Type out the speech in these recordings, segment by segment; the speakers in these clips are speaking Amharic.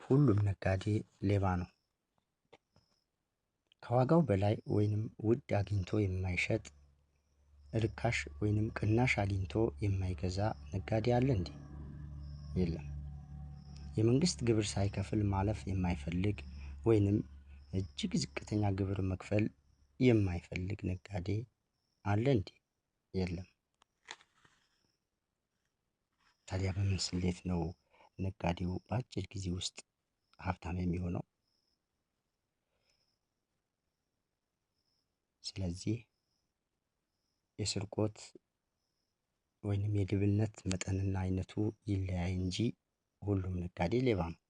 ሁሉም ነጋዴ ሌባ ነው። ከዋጋው በላይ ወይንም ውድ አግኝቶ የማይሸጥ ርካሽ ወይንም ቅናሽ አግኝቶ የማይገዛ ነጋዴ አለ እንዴ? የለም። የመንግስት ግብር ሳይከፍል ማለፍ የማይፈልግ ወይንም እጅግ ዝቅተኛ ግብር መክፈል የማይፈልግ ነጋዴ አለ እንዴ? የለም። ታዲያ በምን ስሌት ነው ነጋዴው በአጭር ጊዜ ውስጥ ሀብታም የሚሆነው? ስለዚህ የስርቆት ወይንም የሌብነት መጠንና አይነቱ ይለያይ እንጂ ሁሉም ነጋዴ ሌባ ነው።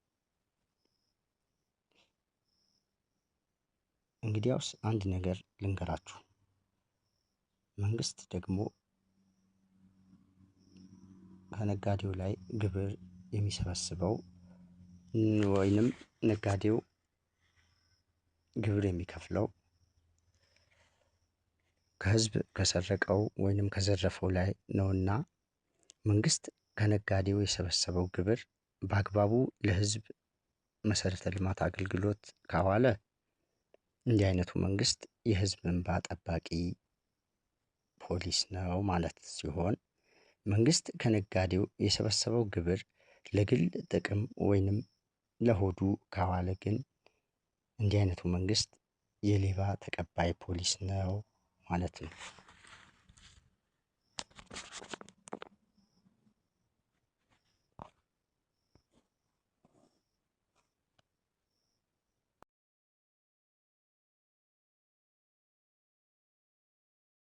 እንግዲያውስ አንድ ነገር ልንገራችሁ። መንግስት ደግሞ ከነጋዴው ላይ ግብር የሚሰበስበው ወይንም ነጋዴው ግብር የሚከፍለው ከህዝብ ከሰረቀው ወይንም ከዘረፈው ላይ ነውና መንግስት ከነጋዴው የሰበሰበው ግብር በአግባቡ ለህዝብ መሰረተ ልማት አገልግሎት ካዋለ እንዲህ አይነቱ መንግስት የህዝብ እንባ ጠባቂ ፖሊስ ነው ማለት ሲሆን፣ መንግስት ከነጋዴው የሰበሰበው ግብር ለግል ጥቅም ወይንም ለሆዱ ካዋለ ግን እንዲህ አይነቱ መንግስት የሌባ ተቀባይ ፖሊስ ነው ማለት ነው።